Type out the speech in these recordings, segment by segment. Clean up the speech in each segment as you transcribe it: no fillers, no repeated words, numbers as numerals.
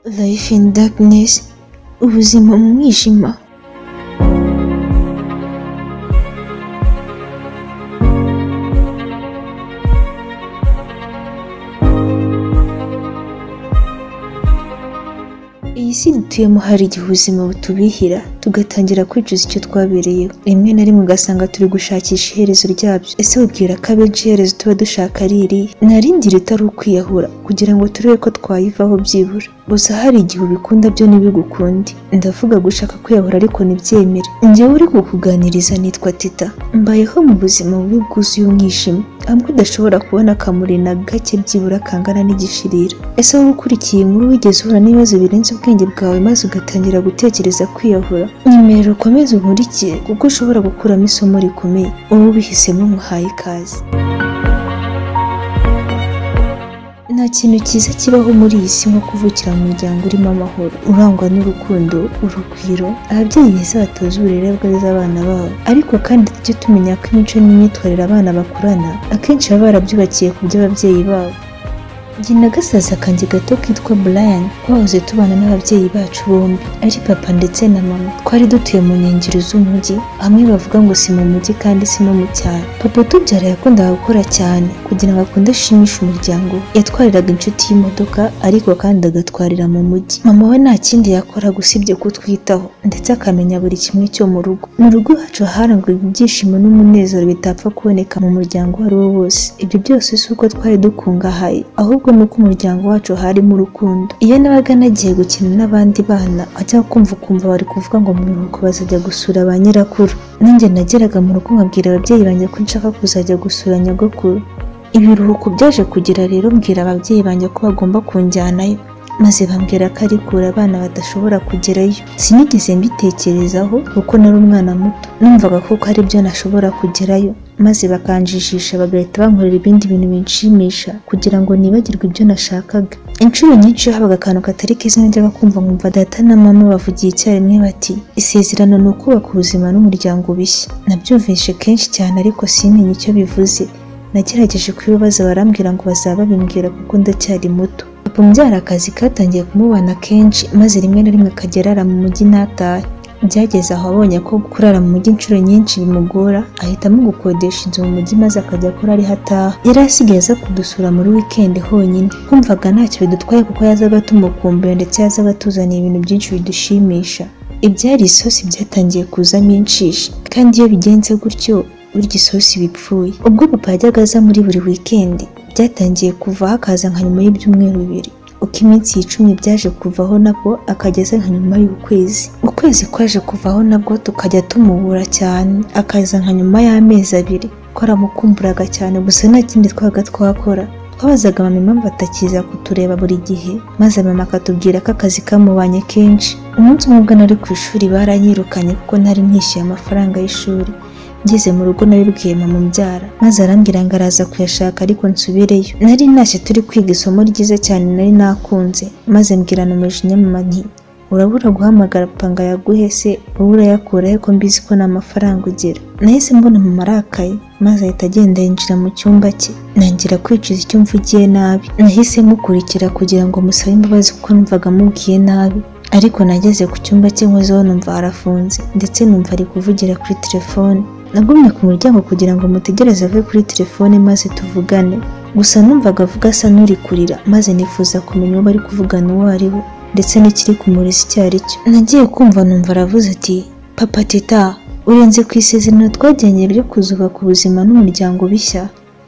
Life in darkness, ubuzima mu mwijima. Iyi si dutuyemo hari igihe ubuzima butubihira tugatangira kwicuza icyo twabereyeho. Rimwe na rimwe ugasanga turi gushakisha iherezo ryabyo. Ese wibwira ko abenshi iherezo tuba dushaka ari irihe? Nta rindi ritari ukwiyahura kugira ngo turebe ko twayivaho byibura. Gusa hari igihe ubikunda byo ntibigukunde. Ndavuga gushaka kwiyahura ariko ntibyemere. Njyewe uri kukuganiriza nitwa Teta. Mbayeho mu buzima bubi bwuzuye umwijima, hamwe udashobora kubona akamuri na gake byibura kangana n'igishirira. Ese wowe ukurikiye inkuru wigeze uhura n'ibibazo birenze ubwenge bwawe maze ugatangira gutekereza kwiyahura? Nyemerera ukomeze unkurikire kuko ushobora gukuramo isomo rikomeye. Wowe ubihisemo muhaye ikaze. Nta kintu cyiza kibaho muri iyi si nko kuvukira mu muryango urimo amahoro, urangwa n'urukundo, urugwiro. Ababyeyi beza batoza uburere bwiza abana babo, ariko kandi tujye tumenya ko imico n'imyitwarire abana bakurana akenshi baba barabyubakiye ku by'ababyeyi babo. Njye na gasaza kanjye gato kitwa Brian twahoze tubana n'ababyeyi bacu bombi, ari papa ndetse na mama. Twari dutuye mu nkengero z'umujyi, hamwe bavuga ngo si mu mujyi kandi si no mu cyaro. Papa utubyara yakundaga gukora cyane kugira ngo akunde ashimishe umuryango. Yatwariraga inshuti y'imodoka ariko kandi agatwarira mu mujyi. Mama we nta kindi yakora usibye kutwitaho ndetse akamenya buri kimwe cyo mu rugo. Mu rugo hacu harangwaga ibyishimo n'umunezero bitapfa kuboneka mu muryango uwo ari wo wose. Ibyo byose si uko twari dukungahaye, ahubwo nuko umuryango wacu harimo urukundo. Iyo nabaga nagiye gukina n'abandi bana, ajya ukumva bari kuvuga ngo mu biruhuko bazajya gusura ba nyirakuru. Nanjye nageraga mu rugo nkabwira ababyeyi banjye ko nshaka kuzajya gusura nyogokuru. Ibiruhuko byaje kugira rero mbwira ababyeyi banjye ko bagomba kunjyanayo, maze bambwira ko ari kure abana badashobora kugerayo. Sinigeze mbitekerezaho kuko nari umwana muto, numvaga ko ari byo nashobora kugerayo, maze bakanjijisha bagahita bankorera ibindi bintu binshimisha kugira ngo nibagirwe ibyo nashakaga. Inshuro nyinshi habaga akantu katari keza najyaga kumva nkumva data na mama bavugiye icyarimwe bati isezerano ni ukubaka ubuzima n'umuryango bishya. Nabyumvishe kenshi cyane ariko simenye icyo bivuze. Nagerageje kubibaza barambwira ngo bazaba babimbwira kuko ndacyari muto. Papa umbyara akazi katangiye kumubana kenshi, maze rimwe na rimwe akajya arara mu mujyi ntatahe. Byageze aho abonye ko kurara mu mujyi inshuro nyinshi bimugora, ahitamo gukodesha inzu mu mujyi maze akajya akora ari hataha. Yari asigaye aza kudusura muri weekend honyine. Kumvaga ntacyo bidutwaye kuko yazaga tumukumbuye ndetse yazaga atuzaniye ibintu byinshi bidushimisha. Ibyari isosi byatangiye kuzamo inshishi, kandi iyo bigenze gutyo burya isosi bipfuye. Ubwo papa yajyaga aza muri buri weekend, byatangiye kuva hakaza nka nyuma y'ibyumweru bibiri. Uko iminsi 10 byaje kuvaho nabwo akageza nka nyuma y'ukwezi. Ukwezi kwaje kuvaho nabwo tukajya tumubura cyane, akaza nka nyuma y'amezi 2. Twaramukumburaga cyane gusa nta kindi twaga twakora. Twabazaga mama impamvu atakiza kutureba buri gihe, maze mama akatubwira ko akazi kamubanye kenshi. Umunsi umwe ubwo nari ku ishuri baranyirukanye kuko ntari nishyuye amafaranga y'ishuri. Ngeze mu rugo nabibwiye mama umbyara, maze arambwira ngo araza kuyashaka ariko nsubireyo. Nari ntashye turi kwiga isomo ryiza cyane nari nakunze, maze mbwirana umujinya mama nti urabura guhamagara papa ngo yaguhe se, wowe urayakura he ko mbizi ko nta mafaranga ugira? Nahise mbona mama arakaye, maze ahita agenda yinjira mu cyumba cye. Nangira kwicuza icyo mvugiye nabi. Nahise mukurikira kugira ngo musabe imbabazi kuko numvaga mubwiye nabi, ariko nageze ku cyumba cye nkozeho numva harafunze ndetse numva ari kuvugira kuri telefone. Nagumye ku muryango kugira ngo mutegereze ave kuri telefone maze tuvugane, gusa numvaga avuga asa n'uri kurira, maze nifuza kumenya uwo bari kuvugana uwo ari we ndetse n'ikiri kumurisa icyo ari cyo. Nagiye kumva numva aravuze ati papa Teta, urenze ku isezerano twagiranye ryo kuzubaka ubuzima n'umuryango bishya.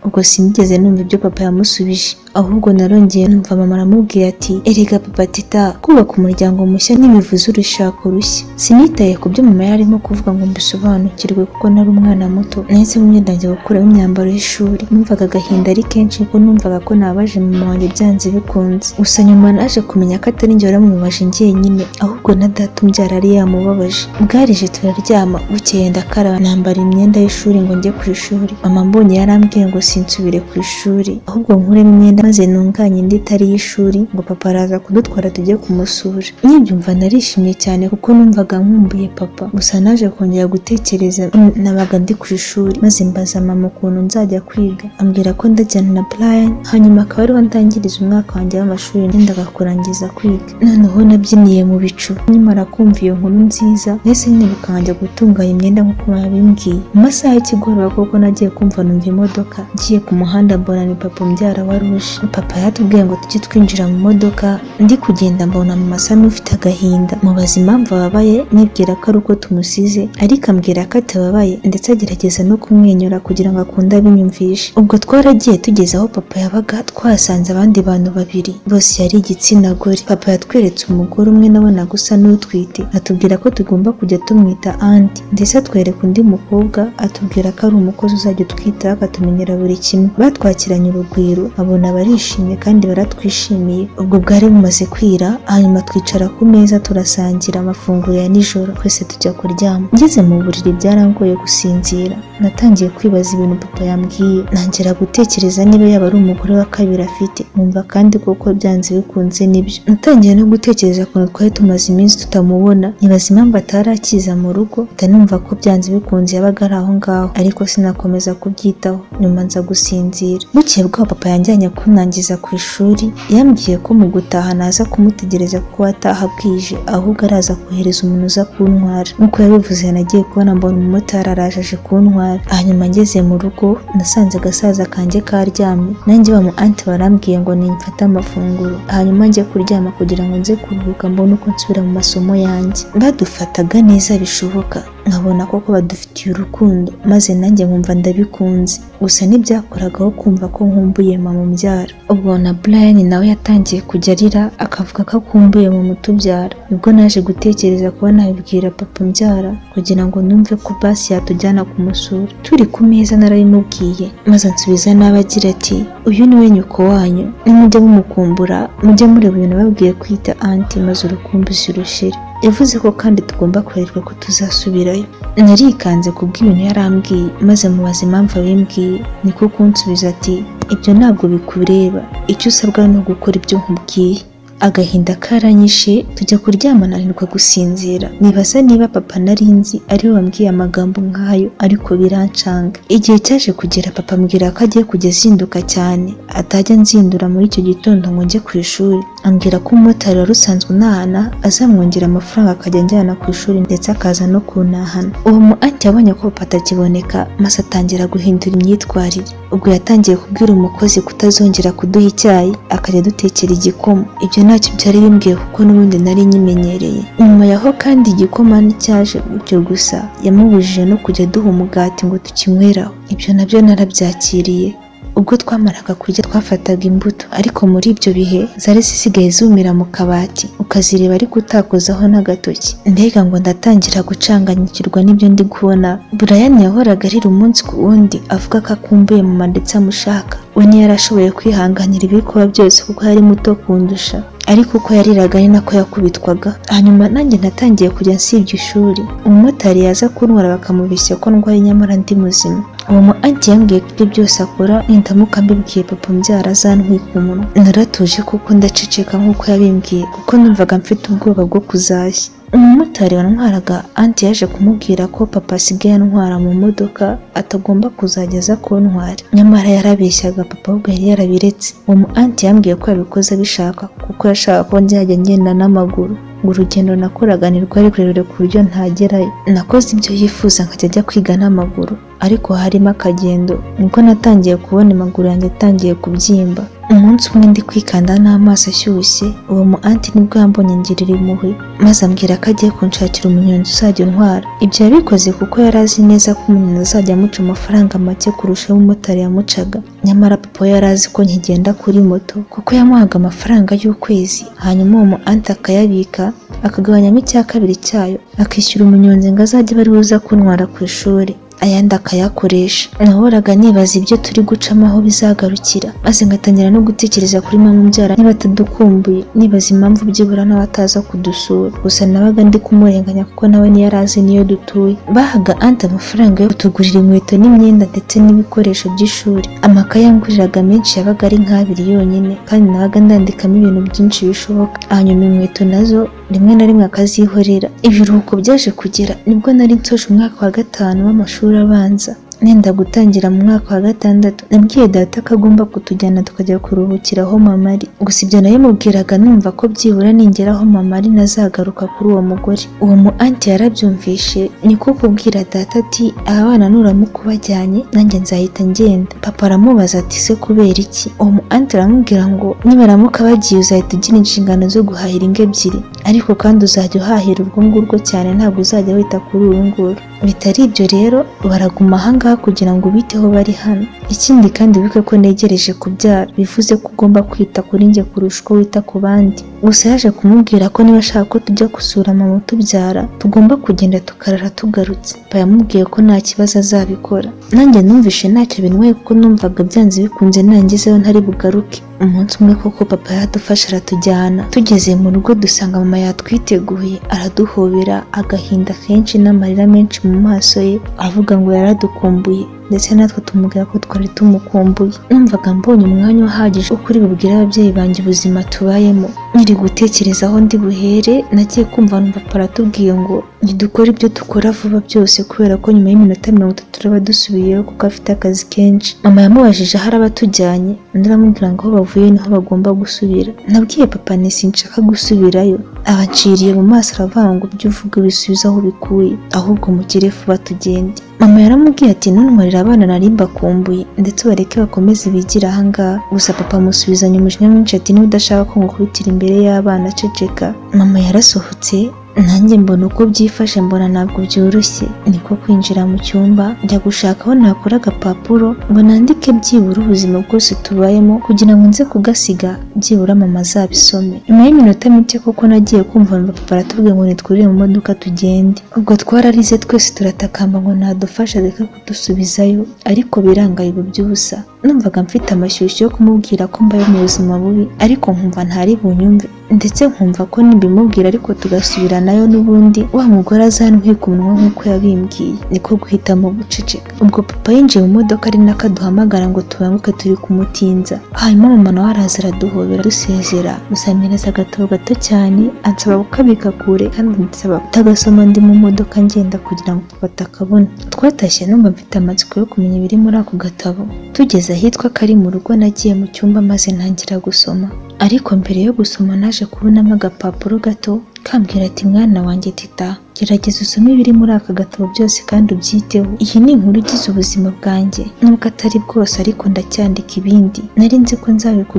Ubwo sinigeze numva ibyo papa yamusubije, ahubwo narongeye numva mama aramubwiye ati erega papa Teta, kubaka umuryango mushya ntibivuze urushako rushya. Sinitaye ku byo mama yarimo kuvuga ngo mbisobanukirwe kuko nari umwana muto. Nahise mumyendangiye gukuramo imyambaro y'ishuri. Numvaga agahinda ari kenshi kuko numvaga ko nabaje mama wanjye byanze bikunze. Gusa nyuma naje kumenya ko atari njye waramubabaje njyenyine, ahubwo na data umbyara yari yamubabaje. Bwarije turaryama, bukeye ndakaraba nambara imyenda y'ishuri ngo njye ku ishuri. Mama mbonye yarambwiye ngo sinsubire ku ishuri ahubwo nkuremo imyenda maze ntunganye indi itari y'ishuri ngo papa araza kudutwara tujye kumusura. Nyibyumva narishimye cyane kuko numvaga nkumbuye papa, gusa naje kongera gutekereza nabaga ndi ku ishuri, maze mbaza mama ukuntu nzajya kwiga, ambwira ko ndajyana na Brian hanyuma akaba ariho ndangiriza umwaka wanjye w'amashuri nendaga kurangiza kwiga. Noneho nabyiniye mu bicu. Nyimara kumva iyo nkuru nziza nahise nibuka nkajya gutunganya imyenda nk'uko babimbwiye. Mu masaha y'ikigoroba koko nagiye kumva numva imodoka, ngiye ku muhanda mbona ni papa umbyara wa Ruje. Papa yatubwiye ngo tujye twinjira mu modoka, ndi kugenda mbona mama asa n'ufite agahinda, mubaza impamvu ababaye nibwira ko ari uko tumusize, ariko ambwira ko atababaye ndetse agerageza no kumwenyura kugira ngo akunde abinyumvishe. Ubwo twaragiye tugeze aho papa yabaga, twasanze abandi bantu babiri bose yari igitsina gore. Papa yatweretse umugore umwe nabonaga usa n'utwite, atubwira ko tugomba kujya tumwita Anti, ndetse atwereka undi mukobwa atubwira ko ari umukozi uzajya utwitaho akatumenyera buri kimwe. Batwakiranye urugwiro, abona barishimye kandi baratwishimiye. Ubwo bwari bumaze kwira, hanyuma twicara ku meza turasangira amafunguro ya nijoro, twese tujya kuryama. Ngeze mu buriri byarangoye gusinzira, natangiye kwibaza ibintu papa yambwiye, ntangira gutekereza niba yaba ari umugore wa kabiri afite, numva kandi koko byanze bikunze nibyo. Natangiye no gutekereza ukuntu twari tumaze iminsi tutamubona, nibaza impamvu atari akiza mu rugo, ndanumva ko byanze bikunze yabaga ari aho ngaho, ariko sinakomeza kubyitaho, nyuma nza gusinzira. Bukeye bwaho papa yanjyanye kunangiza ku ishuri, yambwiye ko mu gutaha naza kumutegereza kuko ataha bwije, ahubwo araza kohereza umuntu uza kuntwara. Nk'uko yabivuze nagiye kubona mbona umumotari araje aje kuntwara. Hanyuma ngeze mu rugo nasanze agasaza kanjye karyamye, nanjye ba mu anti barambwiye ngo nimfate amafunguro hanyuma njye kuryama kugira ngo nze kuruhuka mbone uko nsubira mu masomo yanjye. Badufataga neza bishoboka, nkabona koko badufitiye urukundo, maze nanjye nkumva ndabikunze, gusa ntibyakoragaho kumva ko nkumbuye mama umbyara. Ubwo na Brian nawe yatangiye kujya arira akavuga ko akumbuye mama utubyara. Nibwo naje gutekereza kuba nabibwira papa umbyara kugira ngo numve ko basi yatujyana kumusura. Turi ku meza narabimubwiye, maze ansubiza nabi agira ati uyu niwe nyoko wanyu, nimujya mumukumbura mujye mureba ibintu babwiye kwita Anti maze urukumbuzi rushire. Yavuze ko kandi tugomba kurerwa ko tuzasubirayo. Narikanze kubw'ibintu yarambwiye, maze mubaza impamvu abimbwiye, niko kunsubiza ati ibyo ntabwo bikureba, icyo usabwa ni ugukora ibyo nkubwiye. Agahinda karanyishe, tujya kuryama nanirwa gusinzira, nibaza niba papa narinzi ariwe wambwiye amagambo nk'ayo, ariko birancanga. Igihe cyaje kugera papa ambwira ko agiye kujya azinduka cyane, atajya nzindura muri icyo gitondo ngo njye ku ishuri. Ambwira ko umumotari wari usanzwe unahana azamwongera amafaranga akajya njyana ku ishuri ndetse akaza no kuntahana. Uwo mu anti yabonye ko papa atakiboneka, maze atangira guhindura imyitwarire. Ubwo yatangiye kubwira umukozi kutazongera kuduha icyayi, akajya dutekera igikoma. Ibyo ntacyo byari bimbwiye kuko n'ubundi nari nyimenyereye. Nyuma yaho kandi igikoma nticyaje gutyo gusa, yamubujije no kujya duha umugati ngo tukinyweraho. Ibyo nabyo narabyakiriye. Ubwo twamaraga kurya twafataga imbuto, ariko muri ibyo bihe zari zisigaye zumira mu kabati, ukazireba ariko utakozaho n'agatoki. Mbega ngo ndatangira gucanganyikirwa n'ibyo ndi kubona. Brian yahoraga arira umunsi ku wundi avuga ko akumbuye mama ndetse amushaka. We ntiyarashoboye kwihanganira ibikuba byose kuko yari muto kundusha, ariko uko yariraga ari nako yakubitwaga. Hanyuma nanjye natangiye kujya nsibye ishuri, umumotari yaza kuntwara bakamubeshya ko ndwaye nyamara ndi muzima. Uwo mu anti yambwiye ko ibyo byose akora nindamuka mbibwiye papa umbyara azantwika umunwa. Naratuje kuko ndaceceka nk'uko yabimbwiye kuko numvaga mfite ubwoba bwo kuzashya. Umumotari wantwaraga anti yaje kumubwira ko papa asigaye antwara mu modoka, atagomba kuzajya aza kuntwara. Nyamara yarabeshyaga papa, ahubwo yari yarabiretse. Uwo mu anti yambwiye ko yabikoze abishaka kuko yashaka ko nzajya ngenda n'amaguru, ngo urugendo nakoraga ni rwari rurerure ku buryo ntagerayo. Nakoze ibyo yifuza nkajya ajya kwiga n'amaguru, ariko harimo akagendo. Nibwo natangiye kubona amaguru yanjye atangiye kubyimba. Umunsi umwe ndi kwikanda n'amaso ashyushye, uwo mu anti nibwo yambonye ngirira impuhwe, maze ambwira ko agiye kunshakira umunyonzi uzajya untwara. Ibyo yabikoze kuko yari azi neza ko umunyonzi azajya amuca amafaranga make kurusha umumotari yamucaga. Nyamara papa yari azi ko nkigenda kuri moto kuko yamuhaga amafaranga y'ukwezi, hanyuma uwo mu anti akayabika akagabanyamo icya kabiri cyayo, akishyura umunyonzi ngo azajye bari buza kuntwara ku ishuri. ayandi akayakoresha. Nahoraga nibaza ibyo turi gucamo aho bizagarukira, maze ngatangira no gutekereza kuri mama umbyara niba atadukumbuye, nibaza impamvu byibura nawe ataza kudusura. Gusa nabaga ndi kumurenganya kuko nawe ntiyarazi niyo dutuye. Bahaga Anti amafaranga yo kutugurira inkweto n'imyenda ndetse n'ibikoresho by'ishuri. Amakaye yanguriraga menshi yabaga ari nk'abiri yonyine, kandi nabaga ndandikamo ibintu byinshi bishoboka. Hanyuma inkweto nazo rimwe na rimwe akazihorera. Ibiruhuko byaje kugera nibwo nari nsoje umwaka wa 5 w'amashuri abanza, nenda gutangira mu mwaka wa 6. Nabwiye data ko agomba kutujyana tukajya kuruhukira aho mama ari. Gusa ibyo nayo mubwiraga numva ko byibura ningera aho mama ari nazagaruka kuri uwo mugore. Uwo mu Anti yarabyumvishe, niko kubwira data ati abana nuramuka ubajyanye nanjye nzahita ngenda. Papa aramubaza ati se kubera iki? Uwo mu Anti aramubwira ngo nibaramuka bagiye uzahita ugira inshingano zo guhahira ingo ebyiri, ariko kandi uzajya uhahira urwo ngurwo cyane, ntabwo uzajya wita kuri uru nguru. Bitari ibyo rero baraguma ahangaha kugira ngo ubiteho bari hano. Ikindi kandi wibuke ko negereje kubyara, bivuze ko ugomba kwita kuri njye kurusha uko wita ku bandi. Gusa yaje kumubwira ko niba ashaka ko tujya gusura mama utubyara tugomba kugenda tukarara tugarutse. Papa yamubwiye ko nta kibazo azabikora. Nanjye numvishe ntacyo bintwaye kuko numvaga byanze bikunze nangezeho ntari bugaruke. Umunsi umwe koko papa yaradufasha aratujyana. Tugeze mu rugo dusanga mama yatwiteguye, araduhobera, agahinda kenshi n'amarira menshi mu maso ye, avuga ngo yaradukumbuye, ndetse natwe tumubwira ko twari tumukumbuye. Numvaga mbonye umwanya uhagije wo kuri bubwire ababyeyi banjye ubuzima tubayemo. Nkiri gutekereza aho ndi buhere, nagiye kumva numva papa aratubwiye ngo ntidukore ibyo dukora vuba byose kubera ko nyuma y'iminota 30 turaba dusubiyeyo kuko afite akazi kenshi. Mama yamubajije aho abatujyanye, undi aramubwira ngo aho bavuye niho bagomba gusubira. Nabwiye papa nti sinshaka gusubirayo. Abanciriye mu maso aravuga ngo ibyo uvuga bisubiza aho bikuye, ahubwo mugire vuba tugende. Mama yaramubwiye ati ntunwarira abana nari mbakumbuye, ndetse bareke bakomeze bigira ahangaha. Gusa papa amusubizanya umujinya mwinshi ati niba udashaka ko ngukubitira imbere y'abana ceceka. Mama yarasohotse, nanjye mbona uko byifashe, mbona ntabwo byoroshye. Niko kwinjira mu cyumba njya gushaka aho nakora agapapuro ngo nandike byibura ubuzima bwose tubayemo kugira ngo nze kugasiga byibura mama azabisome. Nyuma y'iminota mike koko nagiye kumva papa aratubwiye ngo nitwurire mu modoka tugende. Ubwo twararize twese turatakamba ngo nadufasha reka kudusubizayo, ariko birangaye ubu by'ubusa. Numvaga mfite amashyushyu yo kumubwira ko mbaye mu buzima bubi, ariko nkumva ntari bunyumve, ndetse nkumva ko nimbimubwira ariko tugasubiranayo n'ubundi wa mugore azantwika umunwa nk'uko yabimbwiye. Niko guhitamo guceceka. Ubwo papa yinjiye mu modoka ari nakaduhamagara ngo tubanguke turi kumutinza. Hanyuma mama nawe araza araduhobera dusezera, musamireza agatabo gato cyane, ansaba gukabika kure kandi ansaba kutagasoma ndi mu modoka ngenda kugira ngo papa atakabona. Twatashye numva mfite amatsiko yo kumenya ibiri muri ako gatabo. Tugeze ahitwa kari mu rugo nagiye mu cyumba maze ntangira gusoma, ariko mbere yo gusoma naje kubonamo agapapuro gato kambwira ati mwana wanjye Tita, gerageza usome ibiri muri aka gatabo byose kandi ubyiteho. Iyi ni inkuru igize ubuzima bwanjye, nubwo atari bwose ariko ndacyandika ibindi. Nari nzi ko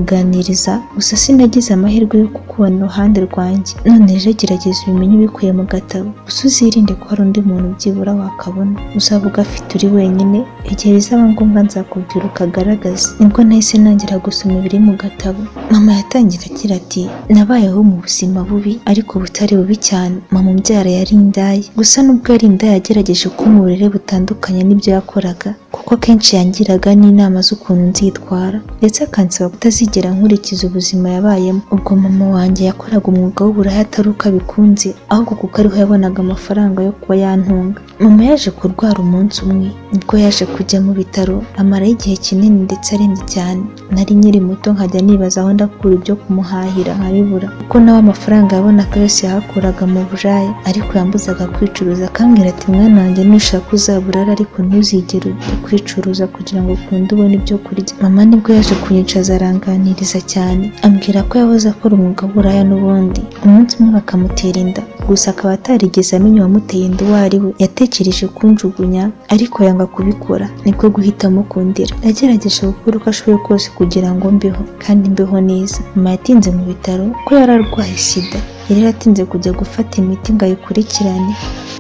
nzabikuganiriza, gusa sinagize amahirwe yo kukubona iruhande rwanjye. None rero gerageza ubimenye ubikuye mu gatabo, gusa uzirinde ko hari undi muntu byibura wakabona. Uzaba ugafite uri wenyine, igihe bizaba ngombwa nzakubwira ukagaragaza. Nibwo nahise nangira gusoma ibiri mu gatabo. Mama yatangira agira ati nabayeho mu buzima bubi ariko butari bubi cyane. Mama umbyara yari indaya, gusa nubwo yari indaya yagerageje ko mu burere butandukanye n'ibyo yakoraga, kuko kenshi yangiraga n'inama z'ukuntu nzitwara, ndetse akansaba kutazigera nkurikiza ubuzima yabayemo. Ubwo mama wanjye yakoraga umwuga w'uburaya atari uko abikunze, ahubwo kuko ariho yabonaga amafaranga yo kuba yantunga. Mama yaje kurwara umunsi umwe, nibwo yaje kujya mu bitaro, amaraho igihe kinini ndetse arembye cyane. Nari nkiri muto nkajya nibaza aho ndakura ibyo kumuhahira nkabibura, kuko nawe amafaranga yabonaga yose yahakuraga mu buraya, ariko yambuzaga kwicuruza. Akambwira ati mwana wanjye nushaka uzaburara ariko ntuzigere ujya kwicuruza kugira ngo ukunde ubone ibyo kurya. Mama nibwo yaje kunyicaza aranganiriza cyane, ambwira ko yahoze akora umwuga w'uburaya n'ubundi. Umunsi umwe bakamutera inda, gusa akaba atarigeze amenya uwamuteye inda uwo ari we. Yatekereje kunjugunya ariko yanga kubikora, niko guhitamo kundera. Nagerageje gukora uko ashoboye kose kugira ngo mbeho kandi mbeho neza. Mama yatinze mu bitaro ko yari arwaye sida, yari yaratinze kujya gufata imiti ngo ayikurikirane,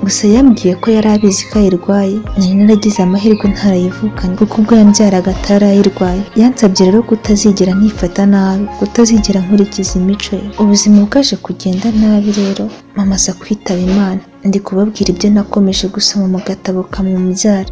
gusa yambwiye ko yari abizi ko ayirwaye. Nari naragize amahirwe ntarayivukanye kuko ubwo yambyaraga atarayirwaye. Yansabye rero kutazigera nifata nabi, kutazigera nkurikiza imico ye. Ubuzima bwaje kugenda nabi rero, mama aza kwitaba Imana. Ndi kubabwira ibyo nakomeje gusoma mu gatabo kamwe umbyara.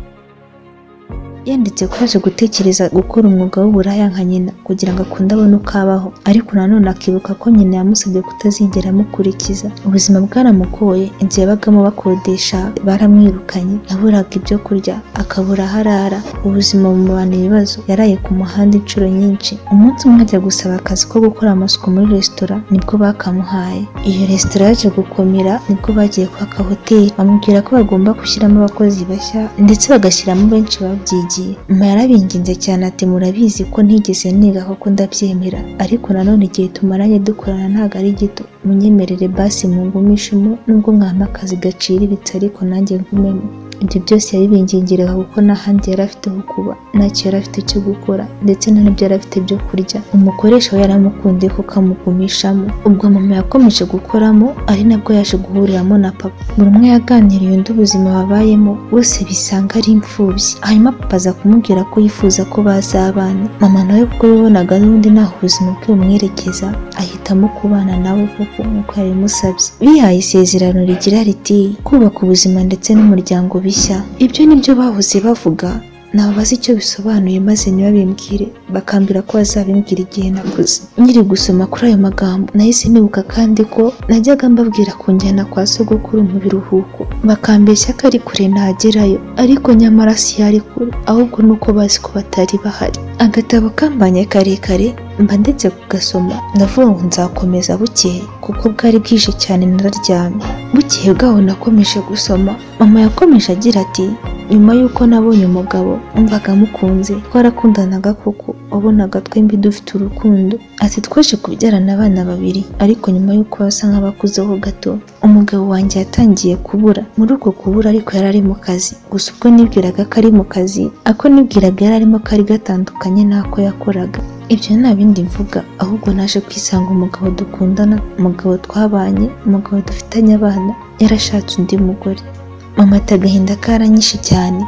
yanditse ko yaje gutekereza gukora umwuga w'uburaya nka nyina kugira ngo akunde abone uko abaho, ariko nanone akibuka ko nyina yamusabye kutazigera amukurikiza. Ubuzima bwaramugoye, inzu yabagamo bakodesha baramwirukanye, yaburaga ibyo kurya akabura aho arara, ubuzima bumubana ibibazo, yaraye ku muhanda inshuro nyinshi. Umunsi umwe ajya gusaba akazi ko gukora amasuku muri resitora nibwo bakamuhaye. Iyo resitora yaje gukomera nibwo bagiye kwaka hoteli, bamubwira ko bagomba gushyiramo abakozi bashya ndetse bagashyiramo benshi babyigiye. Mama yarabinginze cyane ati murabizi ko ntigeze niga ko ndabyemera, ariko nanone igihe tumaranye dukorana ntabwo ari gito, munyemerere basi mungumishemo nubwo mwampa akazi gaciriritse ariko nanjye ngumemo. Ibyo byose yabibingingiraga kuko n'ahandi yari afite ho kuba, ntacyo yari afite cyo gukora ndetse nta n'ibyo yari afite byo kurya. Umukoresha we yaramukundiye kuko amugumishamo. Ubwo mama yakomeje gukoramo ari nabwo yaje guhuriramo na papa. Buri umwe yaganiriye undi ubuzima babayemo, bose bisanga ari imfubyi. Hanyuma papa aza kumubwira ko yifuza ko bazabana. Mama nawe kuko bibonaga n'ubundi ntaho ubuzima bwe bumwerekeza, ahitamo kubana nawe kuko nk'uko yabimusabye. Bihaye isezerano rigira riti kubaka ubuzima ndetse n'umuryango bishya. Ibyo nibyo bahoze bavuga, nababaza icyo bisobanuye maze ntibabimbwire, bakambwira ko bazabimbwira igihe naguze. Nkiri gusoma kuri ayo magambo nahise nibuka kandi ko najyaga mbabwira kunjyana kwa sogokuru mu biruhuko, bakambeshya ko ari kure ntagerayo, ariko nyamara si yari kure, ahubwo nuko bazi ko batari bahari. Agatabo kambanye karekare mba ndetse kugasoma, ndavuga ngo nzakomeza bukeye kuko bwari bwije cyane nararyamye. Bukeye bwaho nakomeje gusoma. Mama yakomeje agira ati nyuma y'uko nabonye umugabo umvaga mukunze, twarakundanaga koko, wabonaga twembi dufite urukundo. Ati twaje kubyarana abana babiri, ariko nyuma y'uko basa nk'abakuzeho gato umugabo wanjye yatangiye kubura. Muri uko kubura ariko yari ari mu kazi, gusa ubwo nibwiraga ko ari mu kazi, ako nibwiraga yari arimo kari gatandukanye n'ako yakoraga. Ibyo nta bindi mvuga, ahubwo naje kwisanga umugabo dukundana, umugabo twabanye, umugabo dufitanye abana, yarashatse undi mugore. Mama ati agahinda karanyishe cyane.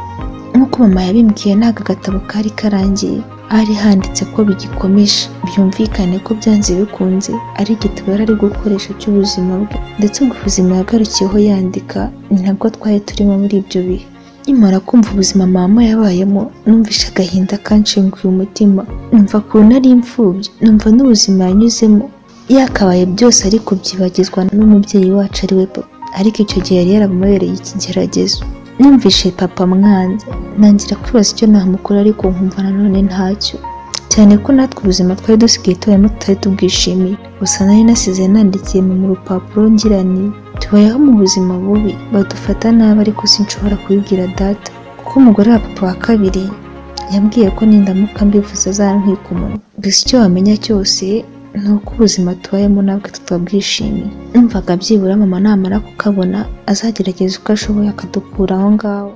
Nk'uko mama yabimbwiye ntabwo agatabo kari karangiye, hari handitse ko bigikomeje, byumvikane ko byanze bikunze ari igitabo yari ari gukoresha cy'ubuzima bwe, ndetse ubwo ubuzima yagarukiyeho yandika ni nabwo twari turimo muri ibyo bihe. Nimara kumva ubuzima mama yabayemo, numvishe agahinda kanshenguye umutima, numva ukuntu ari imfubyi, numva n'ubuzima yanyuzemo yakabaye byose ariko byibagizwa n'umubyeyi wacu ari we papa, ariko icyo gihe yari yaramubereye ikigeragezo. Numvishe papa mwanze, nangira kwibaza icyo namukora ariko nkumva nanone ntacyo, cyane ko natwe ubuzima twari dusigaye tubayemo tutari tubwishimiye. Gusa nari nasize nandikiye mu rupapuro ngira nti tubayeho mu buzima bubi, badufata nabi ariko sinshobora kubibwira data kuko umugore wa papa wa kabiri yambwiye ko nindamuka mbivuze azantwika umunwa. Gusa icyo wamenya cyose ni uko ubuzima tubayemo natwe tutabwishimiye. Numvaga byibura mama namara kukabona azagerageza uko ashoboye akadukura aho ngaho.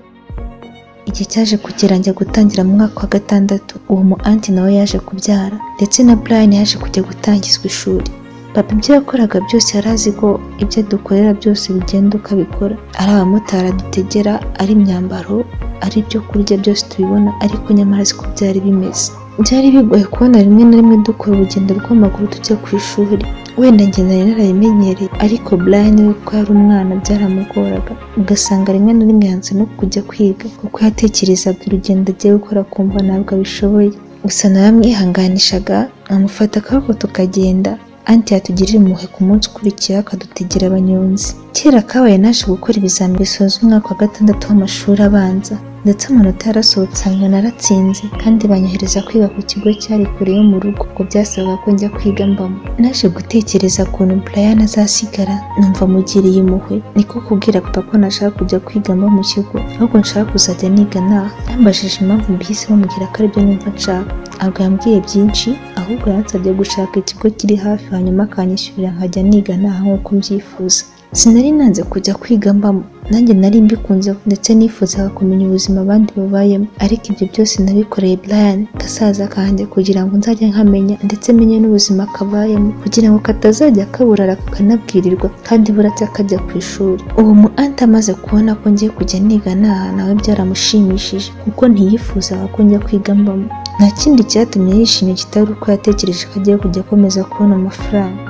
Igihe cyaje kugera njya gutangira mu mwaka wa 6, uwo mu anti nawe yaje kubyara, ndetse na Brian yaje kujya gutangizwa ishuri. Papa ibyo yakoraga byose yari azi ko ibyo dukorera byose bigenda ukabikora, ari abamotari dutegera, ari imyambaro, ari ibyo kurya byose tubibona, ariko nyamara siko byari bimeze. Byari bigoye kubona rimwe na rimwe dukora urugendo rw'amaguru tujya ku ishuri. Wenda njye nari narabimenyereye, ariko Brian we ko yari umwana byaramugoraga, ugasanga rimwe na rimwe yanze no kujya kwiga kuko yatekerezaga urugendo agiye gukora kumva ntabwo abishoboye. Gusa naramwihanganishaga, amufata akaboko tukagenda. Anti yatugirira impuhwe ku munsi ukurikiyeho akadutegera abanyonzi. Kera kabaye naje gukora ibizami bisoza umwaka wa 6 w'amashuri abanza, ndetse amanota yarasohotse ngo naratsinze, kandi banyohereza kwiga ku kigo cyari kure yo mu rugo kuko byasabaga ko njya kwiga mbamo. Naje gutekereza ukuntu Brian azasigara, numva mugiriye impuhwe, niko kubwira papa ko nashaka kujya kwiga mba mu kigo, ahubwo nshaka kuzajya niga naha. Yambajije impamvu mbihise bamubwira ko aribyo numva nshaka. Ntabwo yambwiye byinshi, ahubwo yansabye gushaka ikigo kiri hafi hanyuma akanyishyurira nkajya niga naha nk'uko mbyifuza. Sinari nanze kujya kwiga mbamo, nanjye nari mbikunze ndetse nifuzaga kumenya ubuzima abandi babayemo, ariko ibyo byose nabikoreye Brian gasaza kanjye kugira ngo nzajya nkamenya ndetse menye n'ubuzima kabayemo, kugira ngo katazajya kaburara kakanabwirirwa kandi buratse akajya ku ishuri. Uwo mu anti amaze kubona ko ngiye kujya niga naha nawe byaramushimishije kuko ntiyifuzaga ko njya kwiga mbamo. Nta kindi cyatumye yishimye kitari uko yatekereje ko agiye kujya akomeza kubona amafaranga.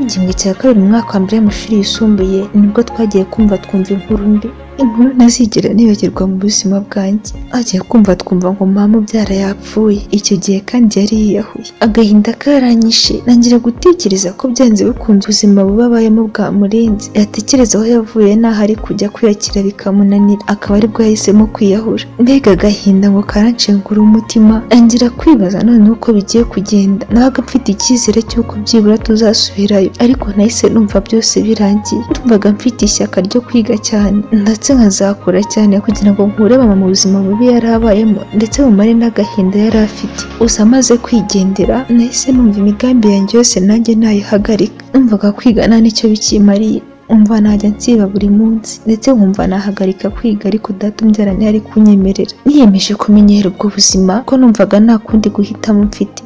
Mu gihembwe cya 2 mu mwaka wa mbere w'amashuri yisumbuye nibwo twagiye twumva inkuru mbi inkuru ntazigera nibagirwa mu buzima bwanjye. Agiye twumva ngo mama ubyara yapfuye, icyo gihe kandi yari yiyahuye. Agahinda karanyishe, nangira gutekereza ko byanze bikunze ubuzima bubabayemo bwamurenze, yatekereza aho yavuye n'aho ari kujya kwiyakira bikamunanira, akaba aribwo yahisemo kwiyahura. Mbega agahinda ngo karanshengura umutima, nangira kwibaza noneho uko bigiye kugenda. Nabaga mfite icyizere cy'uko byibura tuzasubirayo, ariko nahise numva byose birangiye. Numvaga mfite ishyaka ryo kwiga cyane ndetse nkazakura cyane kugira ngo nkure mama mu buzima bubi yari abayemo ndetse bumare n'agahinda yari afite. Gusa amaze kwigendera nahise numva imigambi yanjye yose nanjye nayihagarika. Numvaga kwiga nta n'icyo bikimariye, umva najya nsiba buri munsi ndetse nkumva nahagarika kwiga, ariko data umbyara ntiyari kunyemerera. Niyemeje kumenyera ubwo buzima ko numvaga nta kundi guhitamo mfite.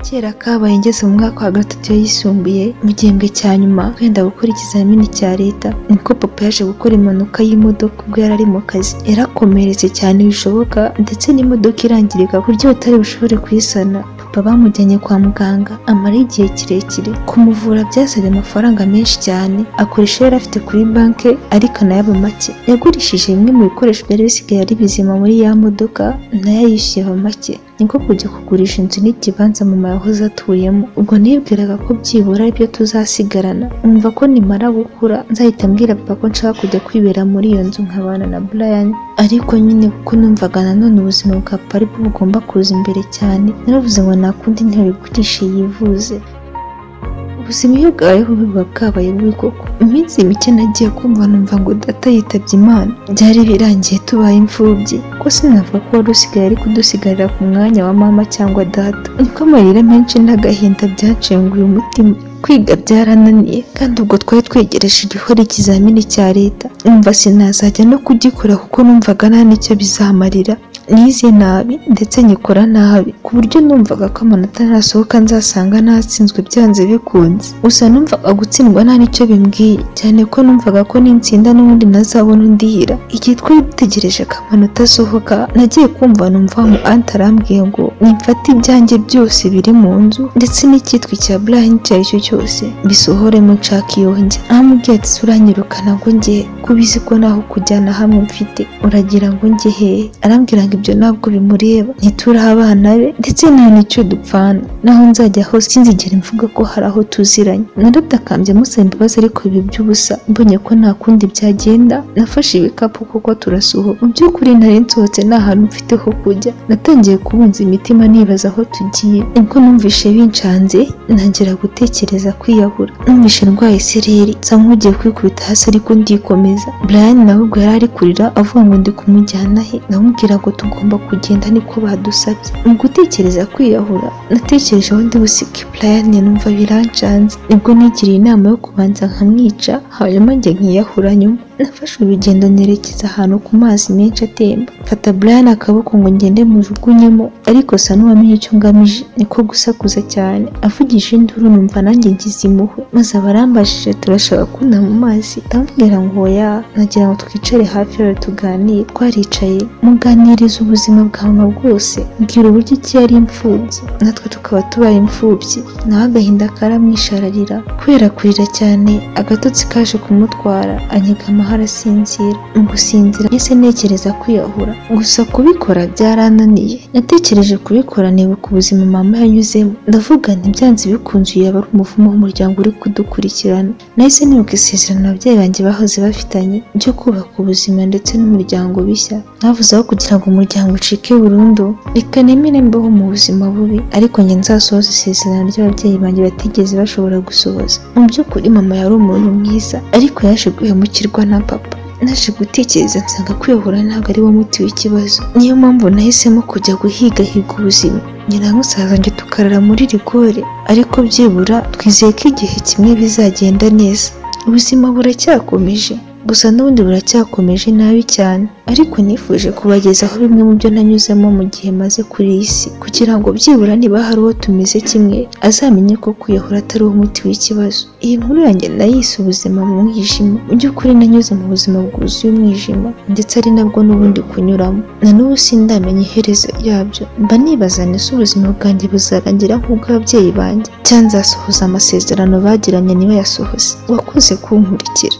Kera kabaye ngeze mu mwaka wa gatatu yisumbuye mu gihembwe cya nyuma wenda gukora ikizamini cya leta, niko papa yaje gukora impanuka y'imodoka ubwo yari ari mu kazi. Yarakomeretse cyane bishoboka ndetse n'imodoka irangirika ku buryo batari bushobore kuyisana. Papa bamujyanye kwa muganga amara igihe kirekire. Kumuvura byasabye amafaranga menshi cyane, akoresha yari afite kuri banki ariko nayo make. Yagurishije bimwe mu bikoresho byari bisigaye ari bizima muri ya modoka, nayo yishyuye make. Niko kujya kugurisha inzu n'ikibanza mama yahoze atuyemo. Ubwo nibwiraga ko byibura aribyo tuzasigarana, umva ko nimara gukura nzahita mbwira papa ko nshaka kujya kwibera muri iyo nzu nkabana na Brian. Ariko nyine kuko numvaga nanone ubuzima bwa papa aribwo bugomba kuza imbere cyane, naravuze ngo nta kundi ntibigurishe yivuze. Ubuzima iyo bwabayeho biba bwabaye bubi koko. Iminsi mike nagiye kumva numva ngo data yitabye Imana, byari birangiye tubaye imfubyi. Ko sinavuga ko wari usigaye ari kudusigarira ku mwanya wa mama cyangwa data. Niko amarira menshi n'agahinda byacenguye umutima. Kwiga byarananiye kandi ubwo twari twegereje igihora ikizamini cya leta, numva sinazajya no kugikora kuko numvaga nta n'icyo bizamarira. Nize nabi ndetse nyikora nabi ku buryo numvaga ko amanota nasohoka nzasanga natsinzwe byanze bikunze. Gusa numvaga gutsindwa nta n'icyo bimbwiye, cyane ko numvaga ko nintsinda n'ubundi nazabona undihira. Igihe twari dutegereje ko amanota asohoka, nagiye kumva numva mu aunt arambwiye ngo nimfate ibyanjye byose biri mu nzu ndetse n'icyitwa cya Brian icyo ari cyo cyose bisohore mu nshaka iyo njya. Amubwiye ati uranyirukana ngo njye, kubizi ko naho kujyana hamwe mfite, uragira ngo njye hehe? Arambwira ngo ibyo ntabwo bimureba, ntituri abana be ndetse nta n'icyo dupfana, naho nzajya hose sinzigera mvuga ko hari aho tuziranye. Naratakambye musaba imbabazi ariko ibi by'ubusa. Mbonye ko nta kundi byagenda, nafashe ibikapu kuko turasohoka. Mu by'ukuri nari nsohotse nta hantu mfite ho kujya, natangiye kubunza imitima nibaza aho tugiye. Nibwo numvishe bincanze ntangira gutekereza kwiyahura. Numvishe ndwaye isereri nsa nk'ugiye kwikubita hasi ariko ndikomeza. Brian nawe ubwo yari ari kurira avuga ngo ndi kumujyana he, namubwira ngo tugomba kugenda niko badusabye. Mu gutekereza kwiyahura natekereje aho ndi busige Brian, numva birancanze. Nibwo nigiriye inama yo kubanza nkamwica hanyuma njye nkiyahura nyuma. Nafashe urugendo nerekeza ahantu ku mazi menshi atemba, mfata Brian akaboko ngo ngende mujugunyemo, ariko sa n'uwamenye icyo ngamije. Niko gusakuza cyane avugije induru, numva nanjye ngize impuhwe, maze abarambajije turashaka kuna mu mazi. Ndamubwira ngo oya, nagira ngo twicare hafi yawe tuganire. Twaricaye muganiriza ubuzima bwa mama bwose, mbwira uburyo iki yari imfubyi natwe tukaba tubaye imfubyi. Nawe agahinda karamwishararira kubera kurira cyane, agatotsi kaje kumutwara anyegama harasinzira. Mu gusinzira yese ntekereza kwiyahura, gusa kubikora byarananiye. Natekereje kubikora nibuka ubuzima mama yanyuzemo, ndavuga nti byanze bikunze yaba ari umuvumo w'umuryango uri kudukurikirana. Nahise nibuka isezerano ababyeyi banjye bahoze bafitanye ryo kubaka ubuzima ndetse n'umuryango bishya. Navuze aho kugira ngo umuryango ucike burundu, reka nemere mbaho mu buzima bubi ariko njye nzasohoza isezerano ry'ababyeyi banjye batigeze bashobora gusohoza. Mu by'ukuri mama yari umuntu mwiza ariko yaje guhemukirwa na papa. Naje gutekereza nsanga kwiyahura ntabwo ari wo muti w'ikibazo. Niyo mpamvu nahisemo kujya guhiga ubuzima. Nyina musaza njye tukarara muri rigore, ariko byibura twizeye ko igihe kimwe bizagenda neza. Ubuzima buracyakomeje, gusa n'ubundi buracyakomeje nabi cyane, ariko nifuje kubagezaho bimwe mu byo nanyuzemo mu gihe maze kuri iyi si, kugira ngo byibura niba hari uwo tumeze kimwe azamenye ko kwiyahura atari umuti w'ikibazo. Iyi nkuru yanjye nayise ubuzima mu mwijima. Mu by'ukuri nanyuze mu buzima bwuzuye umwijima ndetse ari nabwo n'ubundi kunyuramo. Na n'ubu sindamenya iherezo yabyo, mba nibaza nese ubuzima bwanjye buzarangira nk'ubw'ababyeyi banjye cyangwa nzasohoza amasezerano bagiranye niba yasohoze. Wakoze kunkurikira.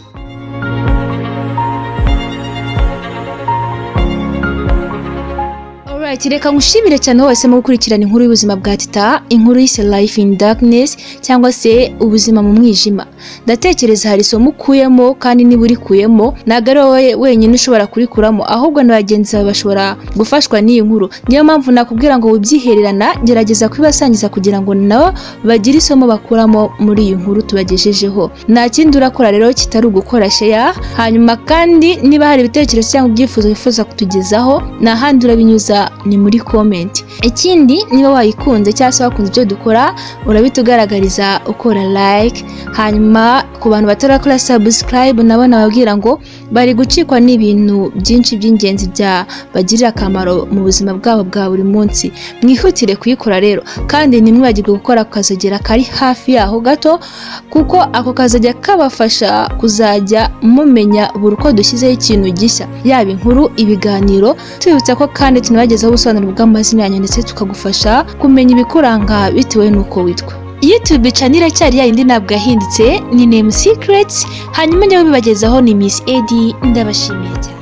Alright, reka ngushimire cyane wese mu gukurikirana inkuru y'ubuzima bwa Teta, inkuru y'ise Life in Darkness cyangwa se ubuzima mu mwijima. Ndatekereza hari isomo ukuyemo, kandi niba urikuyemo ntabwo ari wowe wenyine ushobora kurikuramo, ahubwo na bagenzi bawe bashobora gufashwa n'iyi nkuru. Niyo mpamvu nakubwira ngo wibyihererana, gerageza kwibasangiza kugira ngo nabo bagire isomo bakuramo muri iyi nkuru tubagejejeho. Nta kindi urakora rero kitari ugukora share, hanyuma kandi niba hari ibitekerezo cyangwa ibyifuzo wifuza kutugezaho, na handi urabinyuza ni muri comment. Ikindi niba wayikunze cyangwa se wakunze ibyo dukora, urabitugaragariza ukora like. Hanyuma ku bantu batarakora subscribe, nabo nababwira ngo bari gucikwa n'ibintu byinshi by'ingenzi bya bagirira akamaro mu buzima bwabo bwa buri munsi. Mwihutire kuyikora rero, kandi nimwibagirwe gukora akazogera kari hafi yaho gato, kuko ako kazajya kabafasha kuzajya mumenya buri uko dushyizeho ikintu gishya, yaba inkuru, ibiganiro. Tubibutsa ko kandi tunabagezaho ubusobanuro bw'amazina yanyu, ndetse tukagufasha kumenya ibikuranga bitewe n'uko witwa. YouTube channel cyari yindi ntabwo yahindutse, ni Name Secrets. Hanyuma njye bibagezaho ni Miss Eddie. Ndabashimiye cyane.